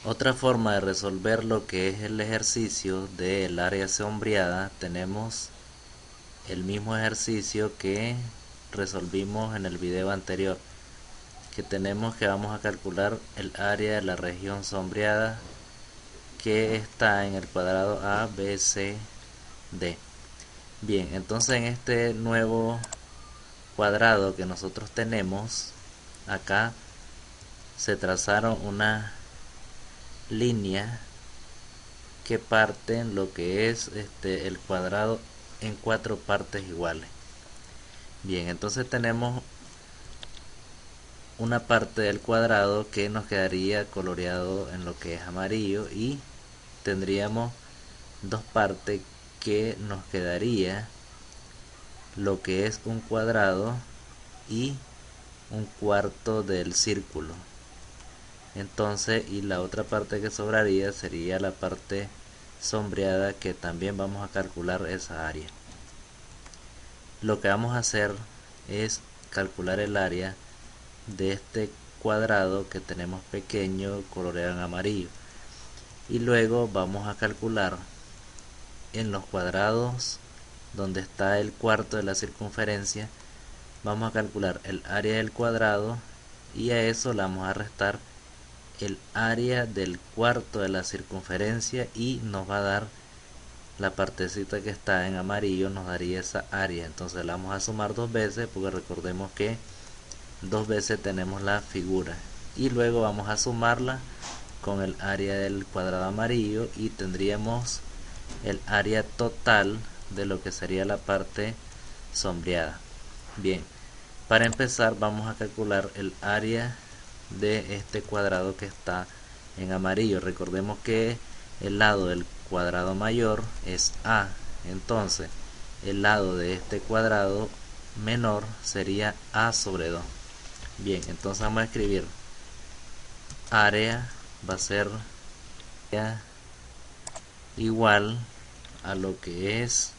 Otra forma de resolver lo que es el ejercicio del área sombreada, tenemos el mismo ejercicio que resolvimos en el video anterior, que tenemos que vamos a calcular el área de la región sombreada que está en el cuadrado A, B, C, D. Bien, entonces en este nuevo cuadrado que nosotros tenemos acá se trazaron una línea que parten lo que es el cuadrado en 4 partes iguales. Bien, entonces tenemos una parte del cuadrado que nos quedaría coloreado en lo que es amarillo, y tendríamos 2 partes que nos quedaría lo que es un cuadrado y un cuarto del círculo. Entonces, y la otra parte que sobraría sería la parte sombreada, que también vamos a calcular esa área. Lo que vamos a hacer es calcular el área de este cuadrado que tenemos pequeño coloreado en amarillo, y luego vamos a calcular en los cuadrados donde está el cuarto de la circunferencia, vamos a calcular el área del cuadrado, y a eso le vamos a restar el área del cuarto de la circunferencia, y nos va a dar la partecita que está en amarillo, nos daría esa área. Entonces la vamos a sumar 2 veces, porque recordemos que 2 veces tenemos la figura, y luego vamos a sumarla con el área del cuadrado amarillo, y tendríamos el área total de lo que sería la parte sombreada. Bien, para empezar vamos a calcular el área de este cuadrado que está en amarillo. Recordemos que el lado del cuadrado mayor es A, entonces el lado de este cuadrado menor sería A sobre 2. Bien, entonces vamos a escribir área, va a ser igual a lo que es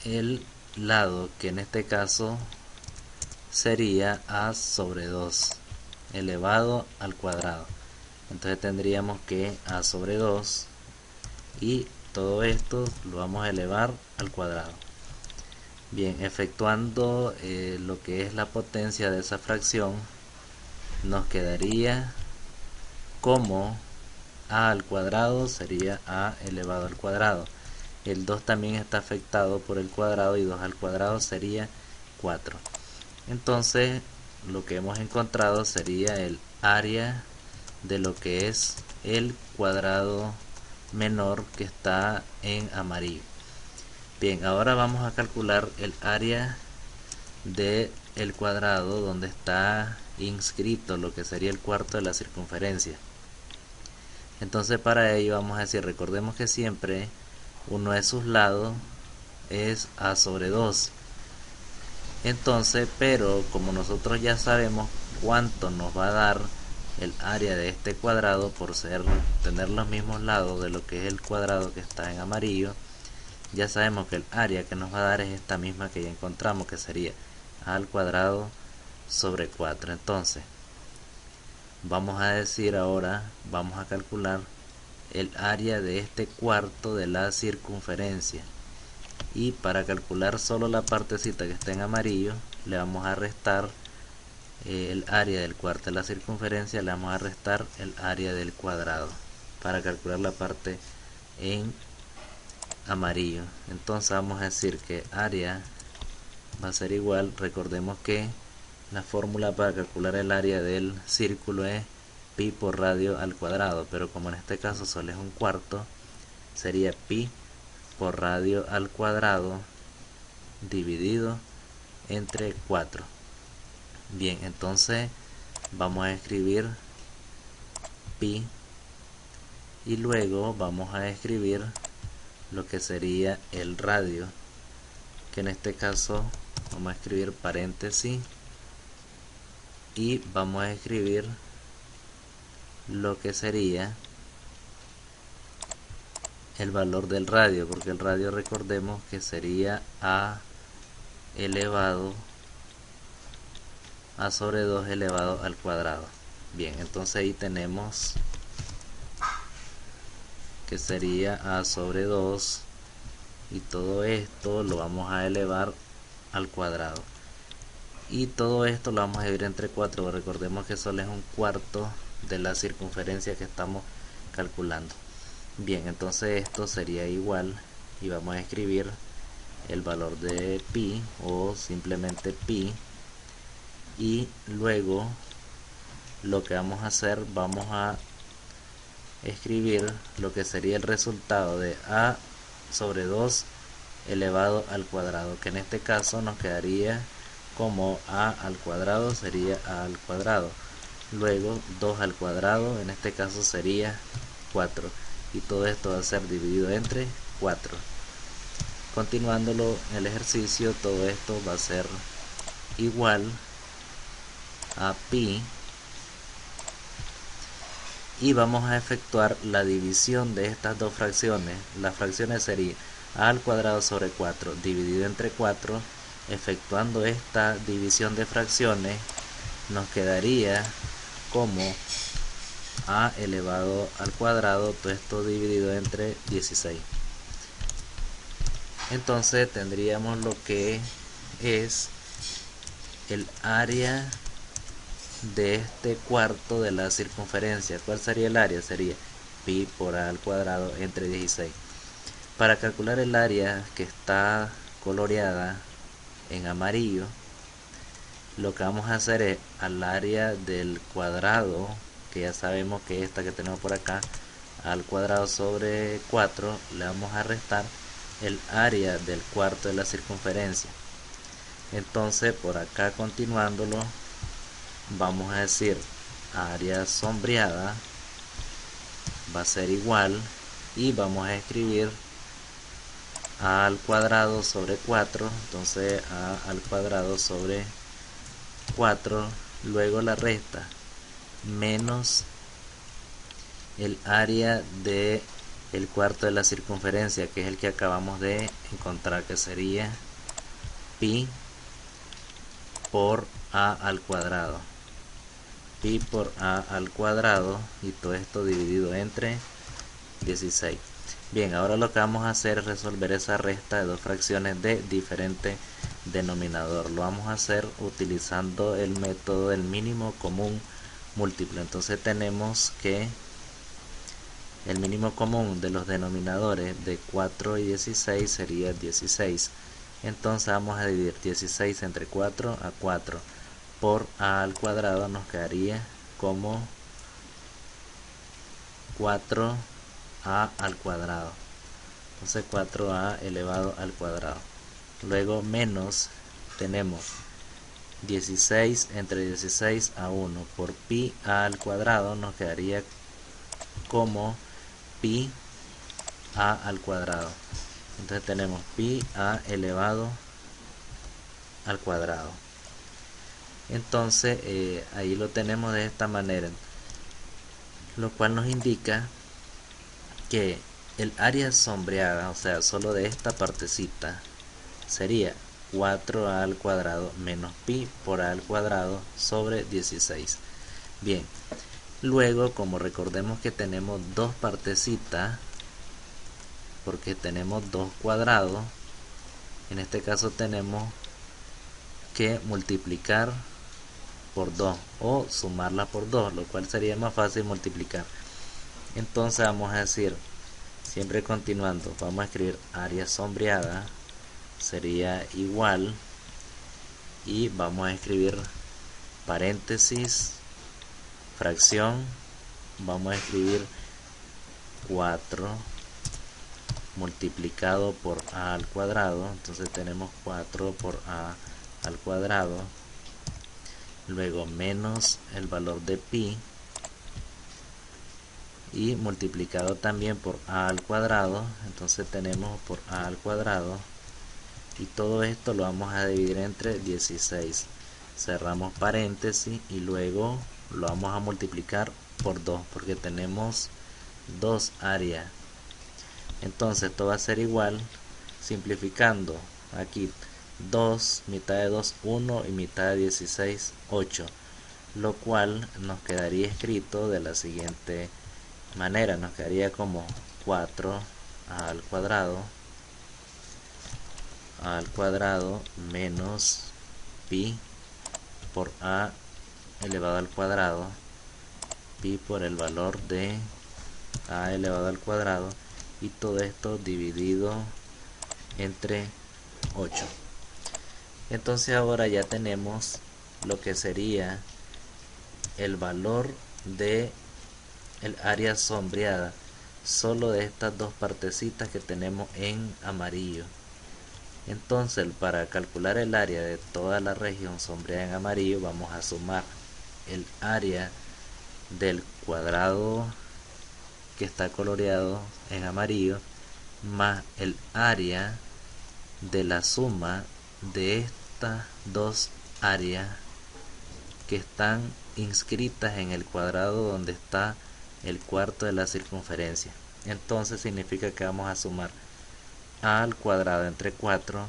el lado, que en este caso sería A sobre 2 elevado al cuadrado. Entonces tendríamos que A sobre 2, y todo esto lo vamos a elevar al cuadrado. Bien, efectuando lo que es la potencia de esa fracción, nos quedaría como A al cuadrado sería A elevado al cuadrado. El 2 también está afectado por el cuadrado, y 2 al cuadrado sería 4. Entonces lo que hemos encontrado sería el área de lo que es el cuadrado menor que está en amarillo. Bien, ahora vamos a calcular el área de el cuadrado donde está inscrito lo que sería el cuarto de la circunferencia. Entonces para ello vamos a decir, recordemos que siempre uno de sus lados es A sobre 2. Entonces, pero como nosotros ya sabemos cuánto nos va a dar el área de este cuadrado por tener los mismos lados de lo que es el cuadrado que está en amarillo, ya sabemos que el área que nos va a dar es esta misma que ya encontramos, que sería A al cuadrado sobre 4. Entonces vamos a decir ahora, vamos a calcular el área de este cuarto de la circunferencia, y para calcular solo la partecita que está en amarillo le vamos a restar el área del cuarto de la circunferencia, le vamos a restar el área del cuadrado para calcular la parte en amarillo. Entonces vamos a decir que área va a ser igual, recordemos que la fórmula para calcular el área del círculo es pi por radio al cuadrado, pero como en este caso solo es un cuarto, sería pi por radio al cuadrado dividido entre 4. Bien, entonces vamos a escribir pi, y luego vamos a escribir lo que sería el radio, que en este caso vamos a escribir paréntesis, y vamos a escribir lo que sería el valor del radio, porque el radio recordemos que sería A elevado a sobre 2 elevado al cuadrado. Bien, entonces ahí tenemos que sería a sobre 2 y todo esto lo vamos a elevar al cuadrado. Y todo esto lo vamos a dividir entre 4, recordemos que solo es un cuarto de la circunferencia que estamos calculando. Bien, entonces esto sería igual, y vamos a escribir el valor de pi o simplemente pi, y luego lo que vamos a hacer, vamos a escribir lo que sería el resultado de a sobre 2 elevado al cuadrado, que en este caso nos quedaría como a al cuadrado sería a al cuadrado, luego 2 al cuadrado, en este caso sería 4, y todo esto va a ser dividido entre 4. Continuándolo en el ejercicio, todo esto va a ser igual a pi, y vamos a efectuar la división de estas dos fracciones. Las fracciones serían a al cuadrado sobre 4 dividido entre 4. Efectuando esta división de fracciones nos quedaría como a elevado al cuadrado, todo esto dividido entre 16. Entonces tendríamos lo que es el área de este cuarto de la circunferencia. ¿Cuál sería el área? Sería pi por a al cuadrado entre 16. Para calcular el área que está coloreada en amarillo, lo que vamos a hacer es al área del cuadrado, que ya sabemos que esta que tenemos por acá, al cuadrado sobre 4, le vamos a restar el área del cuarto de la circunferencia. Entonces por acá, continuándolo, vamos a decir área sombreada va a ser igual, y vamos a escribir a al cuadrado sobre 4, entonces a al cuadrado sobre 4, luego la resta menos el área de el cuarto de la circunferencia, que es el que acabamos de encontrar, que sería pi por a al cuadrado, pi por a al cuadrado, y todo esto dividido entre 16. Bien, ahora lo que vamos a hacer es resolver esa resta de dos fracciones de diferente denominador. Lo vamos a hacer utilizando el método del mínimo común múltiplo. Entonces tenemos que el mínimo común de los denominadores de 4 y 16 sería 16. Entonces vamos a dividir 16 entre 4 a 4 por a al cuadrado, nos quedaría como 4a al cuadrado. Entonces 4a elevado al cuadrado. Luego menos, tenemos 16 entre 16 a 1 por pi a al cuadrado, nos quedaría como pi a al cuadrado. Entonces tenemos pi a elevado al cuadrado. Entonces ahí lo tenemos de esta manera, lo cual nos indica que el área sombreada, o sea, solo de esta partecita, sería 4a al cuadrado menos pi por a al cuadrado sobre 16. Bien, luego, como recordemos que tenemos dos partecitas, porque tenemos dos cuadrados, en este caso tenemos que multiplicar por 2 o sumarla por 2, lo cual sería más fácil multiplicar. Entonces vamos a decir, siempre continuando, vamos a escribir área sombreada sería igual, y vamos a escribir paréntesis, fracción, vamos a escribir 4 multiplicado por a al cuadrado, entonces tenemos 4 por a al cuadrado, luego menos el valor de pi, y multiplicado también por a al cuadrado, entonces tenemos por a al cuadrado, y todo esto lo vamos a dividir entre 16. Cerramos paréntesis y luego lo vamos a multiplicar por 2, porque tenemos dos áreas. Entonces esto va a ser igual, simplificando aquí 2, mitad de 2, 1, y mitad de 16, 8. lo cual nos quedaría escrito de la siguiente manera. Nos quedaría como 4a al cuadrado menos pi por a elevado al cuadrado, pi por el valor de a elevado al cuadrado, y todo esto dividido entre 8. Entonces ahora ya tenemos lo que sería el valor de el área sombreada solo de estas dos partecitas que tenemos en amarillo. Entonces, para calcular el área de toda la región sombreada en amarillo, vamos a sumar el área del cuadrado que está coloreado en amarillo más el área de la suma de estas dos áreas que están inscritas en el cuadrado donde está el cuarto de la circunferencia. Entonces significa que vamos a sumar a al cuadrado entre 4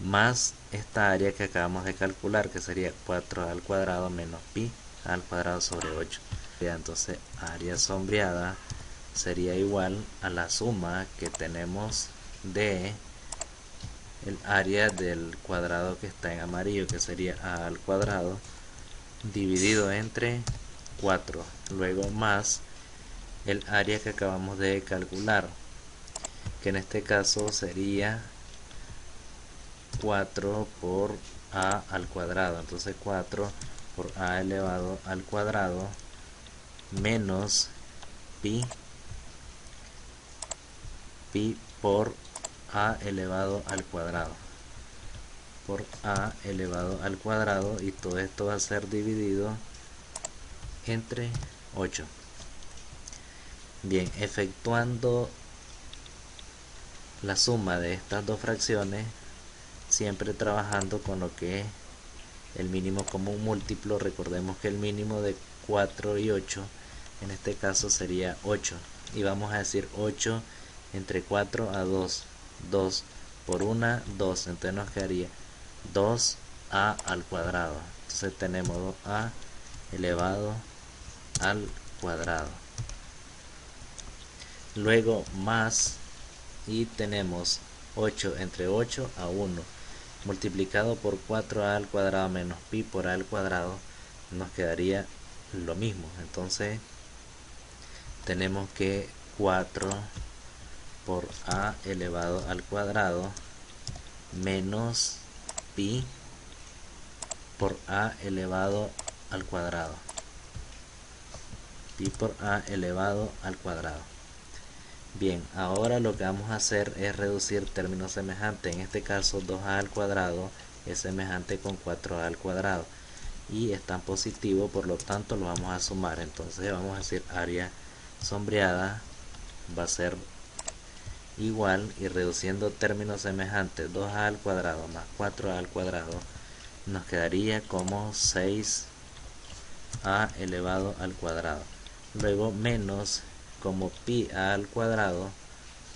más esta área que acabamos de calcular, que sería 4 al cuadrado menos pi al cuadrado sobre 8. Entonces área sombreada sería igual a la suma que tenemos de el área del cuadrado que está en amarillo, que sería a al cuadrado dividido entre 4, luego más el área que acabamos de calcular, que en este caso sería 4 por a al cuadrado. Entonces 4 por a elevado al cuadrado menos pi por a elevado al cuadrado, por a elevado al cuadrado, y todo esto va a ser dividido entre 8. Bien, efectuando la suma de estas dos fracciones, siempre trabajando con lo que es el mínimo común múltiplo. Recordemos que el mínimo de 4 y 8 en este caso sería 8, y vamos a decir 8 entre 4 a 2, 2 por 1, 2, entonces nos quedaría 2a al cuadrado. Entonces tenemos 2a elevado al cuadrado, luego más, y tenemos 8 entre 8 a 1 multiplicado por 4a al cuadrado menos pi por a al cuadrado, nos quedaría lo mismo. Entonces tenemos que 4 por a elevado al cuadrado menos pi por a elevado al cuadrado, pi por a elevado al cuadrado. Bien, ahora lo que vamos a hacer es reducir términos semejantes. En este caso 2a al cuadrado es semejante con 4a al cuadrado y están positivos, por lo tanto lo vamos a sumar. Entonces vamos a decir área sombreada va a ser igual, y reduciendo términos semejantes, 2a al cuadrado más 4a al cuadrado nos quedaría como 6a elevado al cuadrado, luego menos, como pi a al cuadrado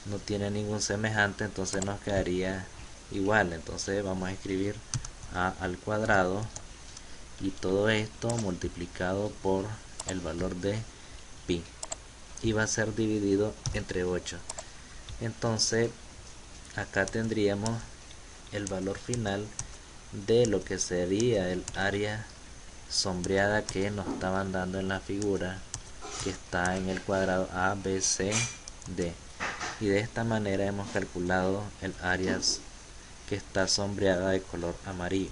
no tiene ningún semejante, entonces nos quedaría igual. Entonces vamos a escribir a al cuadrado y todo esto multiplicado por el valor de pi, y va a ser dividido entre 8. Entonces acá tendríamos el valor final de lo que sería el área sombreada que nos estaban dando en la figura, que está en el cuadrado ABCD, y de esta manera hemos calculado el área que está sombreada de color amarillo.